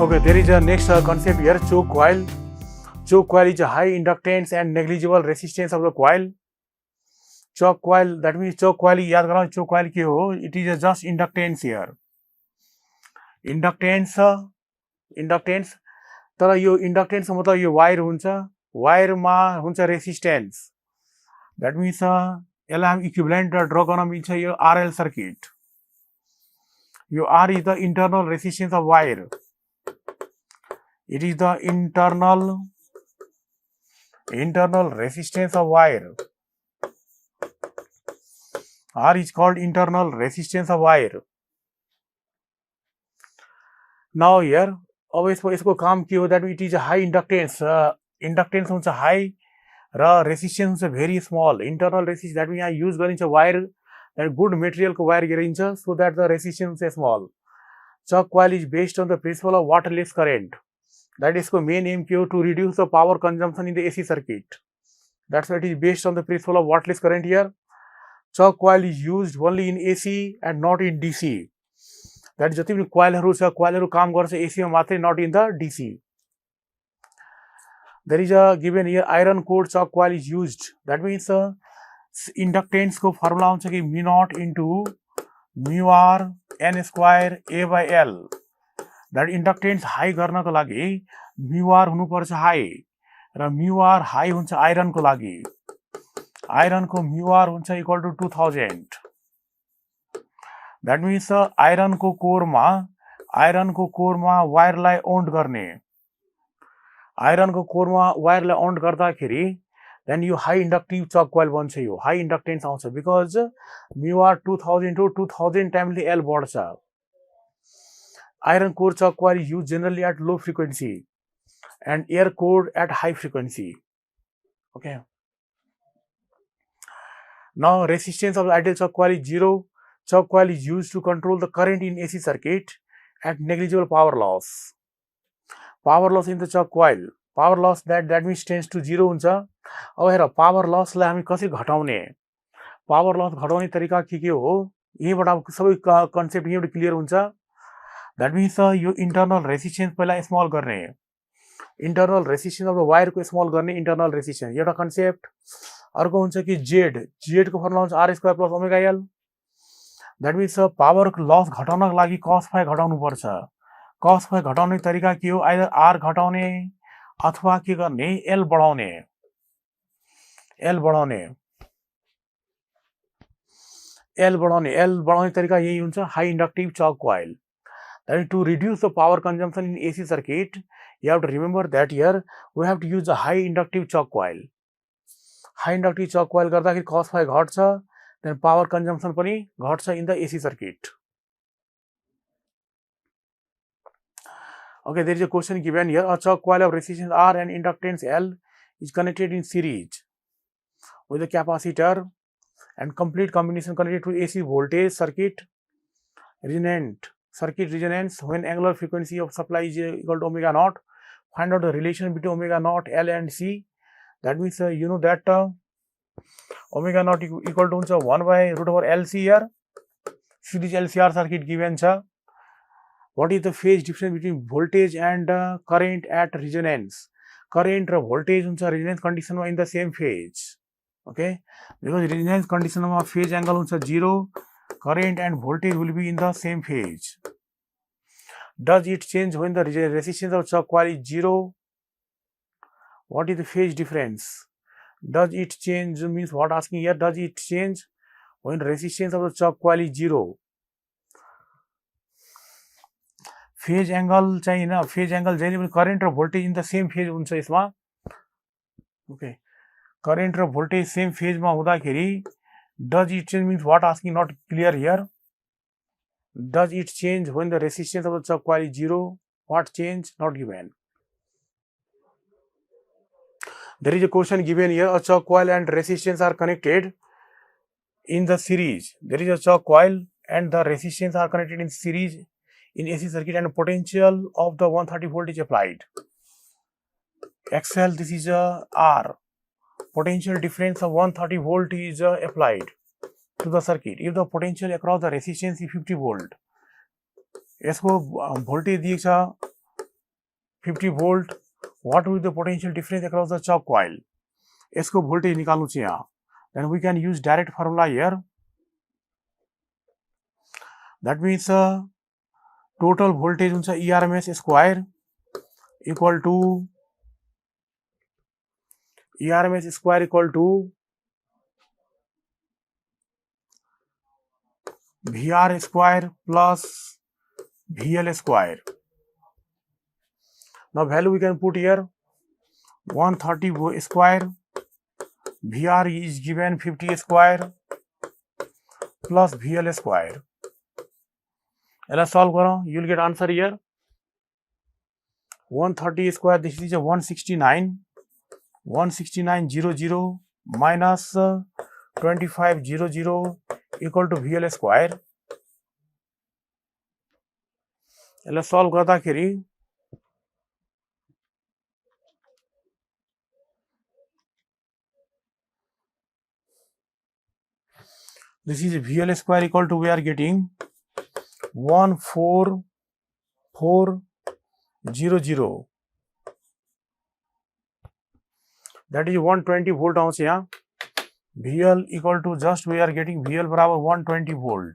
Okay, there is a next concept here, choke coil. Choke coil is a high inductance and negligible resistance of the coil. Choke coil, that means choke coil, याद करो choke coil के हो, it is a just inductance here. Inductance, तर यो inductance मतलब यो wire हुन्छ, वायरमा हुन्छ resistance. That means यसलाई हामी इक्विभ्यालेन्ट ड्र गर्न मिल्छ यो RL circuit. Yo R is the internal resistance of wire. It is the internal resistance of wire. R is called internal resistance of wire. Now here, अब यसको काम के हो, that it is a high inductance. Inductance हुन्छ high र resistance हुन्छ very small. Internal resistance, that means यहाँ use गरिन्छ wire, that good material को wire गरिन्छ, so that the resistance is small. Choke coil is based on the principle of waterless current. That is the main aim to reduce the power consumption in the AC circuit. That's why it is based on the principle of waterless current here. Choke coil is used only in AC and not in DC. That is जति पनि coilहरु छ, coilहरु काम गर्छ AC मा मात्रै, not in the DC. There is a given here iron core choke coil is used. That means inductance को formula हुन्छ कि mu naught into mu r n square a by l. That inductance high गर्नको लागि mu r हुनुपर्छ high र mu r high हुन्छ iron को लागि. Iron को mu r हुन्छ equal to 2000. That means iron को core मा wire लाई owned गर्ने. Iron को core मा wire लाई owned गर्दाखेरि then you high inductive choke coil बन्छ, यो high inductance आउँछ because mu r 2000 to 2000 times L बढ्छ. Iron core choke coil is used generally at low frequency and air core at high frequency. Okay. Now resistance of the ideal choke coil is 0. Choke coil is used to control the current in AC circuit at negligible power loss. Power loss in the choke coil. Power loss that means tends to 0 हुन्छ. अब हेर power loss लाई हामी कसरी घटाउने? Power loss घटाउने तरिका के हो? यहीबाट सबै कन्सेप्ट यहीबाट क्लियर हुन्छ. That means yo internal resistance पहिला small गर्ने. Internal resistance of the wire को small गर्ने internal resistance. एउटा कन्सेप्ट. अर्को हुन्छ कि Z को फर्मुला हुन्छ R square plus omega L. That means power loss घटाउनको लागि cos phi घटाउनु पर्छ. Cos phi घटाउने तरिका के हो? either R घटाउने अथवा के गर्ने L बढाउने. L बढाउने तरिका यही हुन्छ high inductive choke coil. That is to reduce the power consumption in AC circuit. You have to remember that here we have to use the high inductive choke coil. High inductive choke coil गर्दाखेरि cos phi घट्छ, then power consumption पनि घट्छ in the AC circuit. Okay, there is a question given here. A choke coil of resistance R and inductance L is connected in series with a capacitor and complete combination connected to AC voltage circuit resonance when angular frequency of supply is equal to omega naught. Find out the relation between omega naught L and C. That means you know that omega naught equal to 1 by root over LC here. Series LCR circuit given cha. What is the phase difference between voltage and current at resonance? Current and voltage huncha resonance condition ma in the same phase. Okay, because resonance condition ma phase angle huncha 0, current and voltage will be in the same phase. Does it change when the resistance of choke coil is 0? What is the phase difference? Does it change means what asking here? Does it change when resistance of the choke coil is 0? Phase angle चाहिए, phase angle जहिले current or voltage in the same phase हुन्छ यसमा. Okay, current or voltage same phase मा हुँदाखेरि does it change means what asking, not clear here. Does it change when the resistance of the choke coil is 0? What change? Not given. There is a question given here. A choke coil and resistance are connected in the series. There is a choke coil and the resistance are connected in series in AC circuit and potential of the 130 volt is applied. XL, this is a R. Potential difference of 130 volt is applied to the circuit. If the potential across the resistance is 50 volt, यसको voltage दिएको छ 50 volt. What will be the potential difference across the chalk coil? यसको voltage निकाल्नु छ यहाँ. Then we can use direct formula here. That means total voltage हुन्छ ERMS square equal to ERMS square equal to VR square plus VL square. Now value we can put here 130 square, VR is given 50 square plus VL square. Let's solve करो, you will get answer here 130 square, this is a 169.00 minus 25.00 equal to VL square. Let's solve गर्दाखेरि this is VL square equal to, we are getting 14400. That is 120 volt आउँछ यहाँ. VL equal to, just we are getting VL बराबर 120 volt.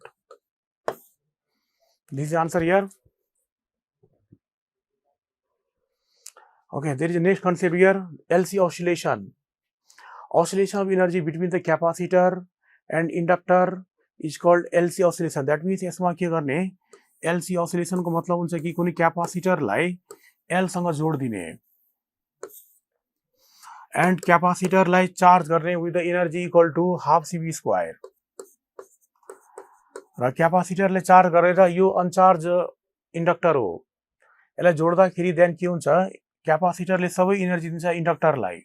This is the answer here. Okay, there is a next concept here, LC oscillation. Oscillation of energy between the capacitor and inductor is called LC oscillation. That means यसमा के गर्ने, LC oscillation को मतलब हुन्छ कि कुनै क्यापासिटरलाई L सँग जोड दिने and क्यापासिटरलाई चार्ज गर्ने with the energy equal to half CV square. र क्यापासिटरले चार्ज गरेर यो अनचार्ज इन्डक्टर हो, यसलाई जोड्दाखेरि देन के हुन्छ, क्यापासिटरले सबै एनर्जी दिन्छ इन्डक्टरलाई.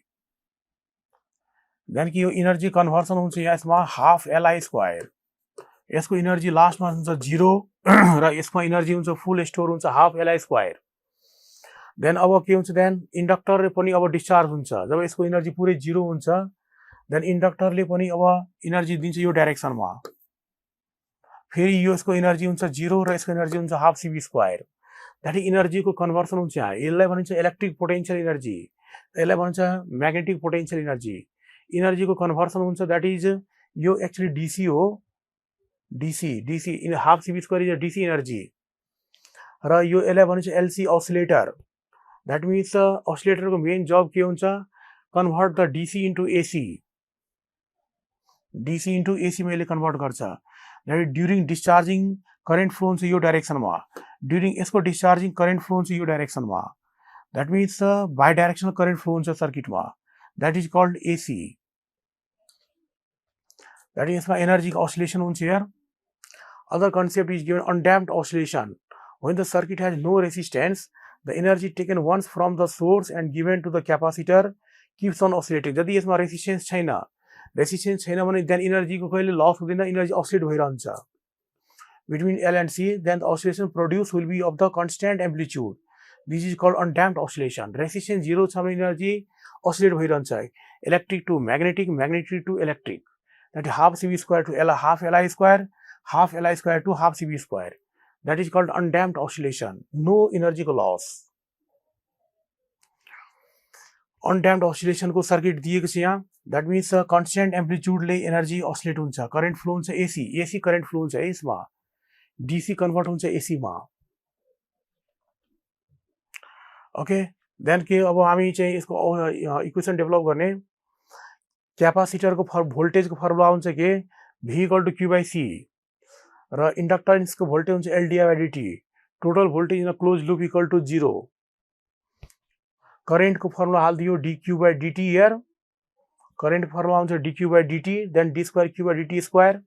देन कि यो एनर्जी कन्भर्सन हुन्छ यसमा हाफ LI स्क्वायर. यसको एनर्जी लास्टमा हुन्छ 0 र यसमा एनर्जी हुन्छ फुल स्टोर हुन्छ हाफ LI स्क्वायर. देन अब के हुन्छ, देन इन्डक्टर पनि अब डिस्चार्ज हुन्छ. जब यसको एनर्जी पुरै 0 हुन्छ देन इन्डक्टरले पनि अब एनर्जी दिन्छ यो डाइरेक्सनमा. फेरि यो यसको एनर्जी हुन्छ 0 र यसको एनर्जी हुन्छ half CV square. That is energy को कन्भर्सन हुन्छ यहाँ. यसलाई भनिन्छ इलेक्ट्रिक पोटेन्शियल एनर्जी, यसलाई भनिन्छ म्याग्नेटिक पोटेन्शियल एनर्जी. एनर्जी को कन्भर्सन हुन्छ, द्याट इज यो एक्चुअली DC हो, DC in half CV square is DC energy. र यो यसलाई भनिन्छ LC oscillator. That means oscillator को मेन जब के हुन्छ, convert the DC into AC. DC into AC मा यसले कन्भर्ट गर्छ. That is during discharging current flow हुन्छ यो डाइरेक्सनमा, ड्युरिङ यसको डिस्चार्जिङ करेन्ट फ्लो हुन्छ यो डाइरेक्सनमा. That means bidirectional current flow हुन्छ सर्किटमा. That is called AC. That is यसमा एनर्जी oscillation हुन्छ here. Other concept is given undamped oscillation. When the circuit has no resistance, the energy taken once from the source and given to the capacitor keeps on oscillating. यदि यसमा resistance छैन भने then energy को कहिले लस हुँदैन, energy oscillate भइरहन्छ between L and C. Then the oscillation produced will be of the constant amplitude. This is called undamped oscillation. Resistance 0 छ भने एनर्जी oscillate भइरहन्छ, electric to magnetic, magnetic to electric. That is half CV square to half LI square, half LI square to half CV square. That is called undamped oscillation. No energy को loss. Undamped oscillation को circuit दिएको छ यहाँ. That means constant amplitude ले एनर्जी oscillate हुन्छ, current flow हुन्छ AC current flow हुन्छ यसमा, DC कन्भर्ट हुन्छ AC मा. ओके, देन के अब हामी चाहिँ यसको इक्वेसन डेभलप गर्ने. क्यापासिटर को भोल्टेज को फर्मुला हुन्छ के V इक्वल टु Q/C र इन्डक्टेन्स को भोल्टेज हुन्छ LdI/dt. Total voltage in close loop equal to 0. Current को फर्मुला हाल्दियो dQ/dt हियर. करेन्ट फर्मुला हुन्छ dQ/dt, then d2Q/dt square.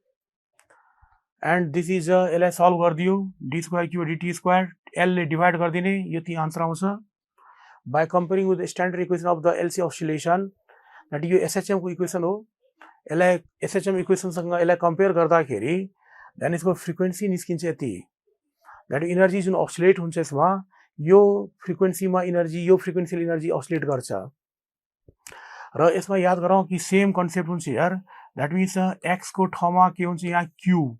And this is यसलाई सल्भ गरिदियो, d2Q/dt स्क्वायर L ले divide गरिदिने, यति आन्सर आउँछ. By comparing with standard equation of the LC oscillation, that यो SHM को इक्वेसन हो. यसलाई SHM इक्वेसनसँग यसलाई कम्पेयर गर्दाखेरि देन यसको फ्रिक्वेन्सी निस्किन्छ यति. द्याट एनर्जी जुन oscillate हुन्छ यसमा, यो फ्रिक्वेन्सीमा एनर्जी, यो फ्रिक्वेन्सियल एनर्जी oscillate गर्छ. र यसमा याद गरौँ कि सेम कन्सेप्ट हुन्छ यार. द्याट मिन्स x को ठाउँमा के हुन्छ यहाँ Q.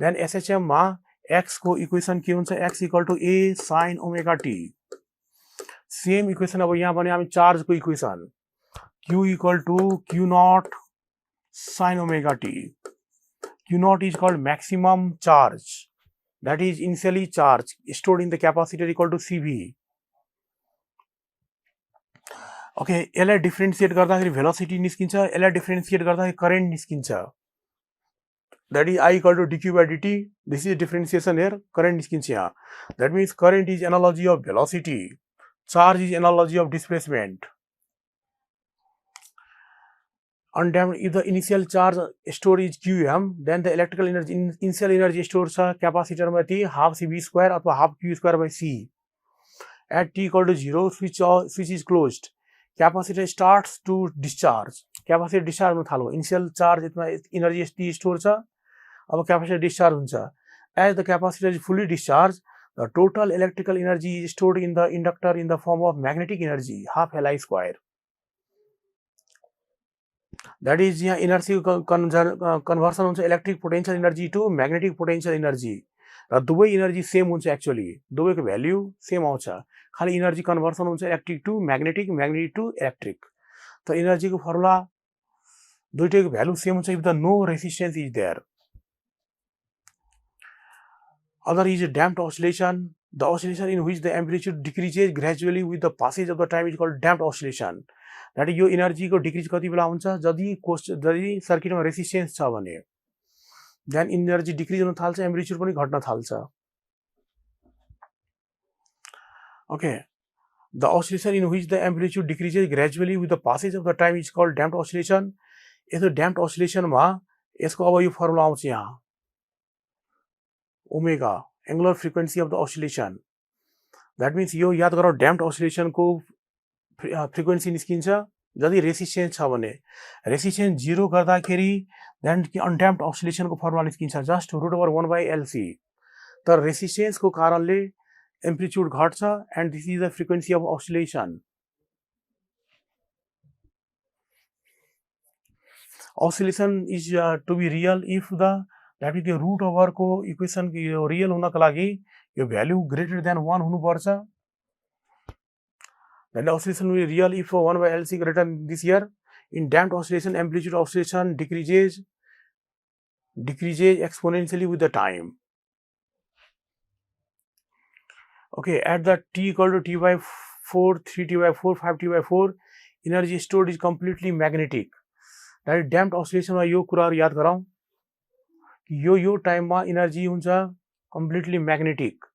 देन SHM मा x को इक्वेसन के हुन्छ, x equal to A sin omega t. Same equation अब यहाँ भने हामी चार्जको equation Q equal to Q naught sin omega t. Q naught is called maximum charge, that is initially charge stored in the capacitor equal to CV. Okay, यसलाई differentiate गर्दाखेरि velocity निस्किन्छ, यसलाई differentiate गर्दाखेरि करेन्ट निस्किन्छ, that is I equal to dq by dt. This is differentiation here, current निस्किन्छ यहाँ. That means current is analogy of velocity, charge is analogy of displacement. Undamped, if the initial charge stored is qm, then the electrical energy initial energy stored छ capacitor मा ती half cv square अथवा half q square by c. At t equal to 0, switch is closed. Capacitor starts to discharge. Capacitor discharge मा थाल्यो. Initial charge इतना energy t store छ. अब capacitor discharge हुन्छ. As the capacitor is fully discharged, the total electrical energy is stored in the inductor in the form of magnetic energy, half Li square. That is यहाँ energy conversion हुन्छ electric potential energy to magnetic potential energy र दुवै energy same हुन्छ actually दुवैको भ्याल्यु same आउँछ खाली energy conversion हुन्छ electric to magnetic magnetic to electric त एनर्जीको फर्मुला दुईटैको भ्यालु सेम हुन्छ if the no resistance is there other is damped oscillation the oscillation in which the amplitude decreases gradually with the passage of the time is called damped oscillation that is yo energy को decrease कति बेला हुन्छ जदि सर्किटमा resistance छ भने then energy decrease हुन थाल्छ amplitude पनि घट्न थाल्छ okay the oscillation in which the amplitude decreases gradually with the passage of the time is called damped oscillation Yesso damped oscillation मा यसको अब यो फर्मुला आउँछ यहाँ omega angular frequency of the oscillation that means यो याद गरौ damped oscillation को frequency निस्किन्छ जदि resistance छ भने रेजिस्टेन्स 0 गर्दाखेरि देन अनडैम्प्ड oscillation को फर्मुला निस्किन्छ जस्ट √1/LC तर रेजिस्टेन्स को कारणले एम्प्लिट्युड घट्छ end this is the frequency of oscillation oscillation is to be real if the that is the root over को इक्वेसन यो रियल हुनको लागि यो भ्यालु ग्रेटर देन 1 हुनु पर्छ then the oscillation will be real if 1/LC greater than this here in damped oscillation amplitude oscillation decreases exponentially with the time okay at the t equal to t by 4 3t by 4 5t by 4 energy stored is completely magnetic that is damped oscillation मा यो कुराहरु याद गरौं यो टाइममा energy हुन्छ completely magnetic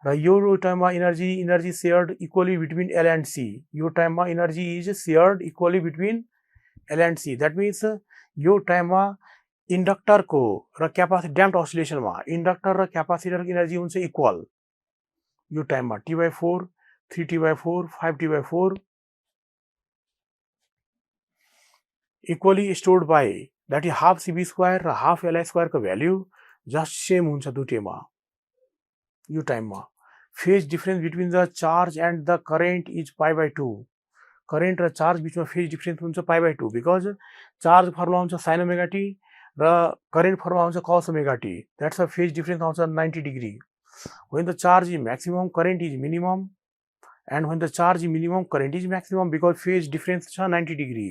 र यो टाइममा energy shared equally between L and C यो टाइममा energy is shared equally between L and C that means यो टाइममा इन्डक्टर को र क्यापासिटर डैम्प्ड oscillation मा इन्डक्टर र क्यापासिटर को एनर्जी हुन्छ इक्वल यो टाइममा t/4 3t/4 5t/4 equally stored by that is half cv square र half Li square को भ्यालु जस्ट सेम हुन्छ दुटैमा यो टाइममा phase difference between the charge and the current is π/2 current र चार्ज बिचमा फेज डिफरेन्स हुन्छ π/2 बिकज चार्ज फर्मुला हुन्छ sin ओमेगा t र करेन्ट फर्मुला हुन्छ cos omega t that's a phase difference आउँछ 90 degree when the charge is maximum current is minimum and when the charge is minimum current is maximum because phase difference छ 90 degree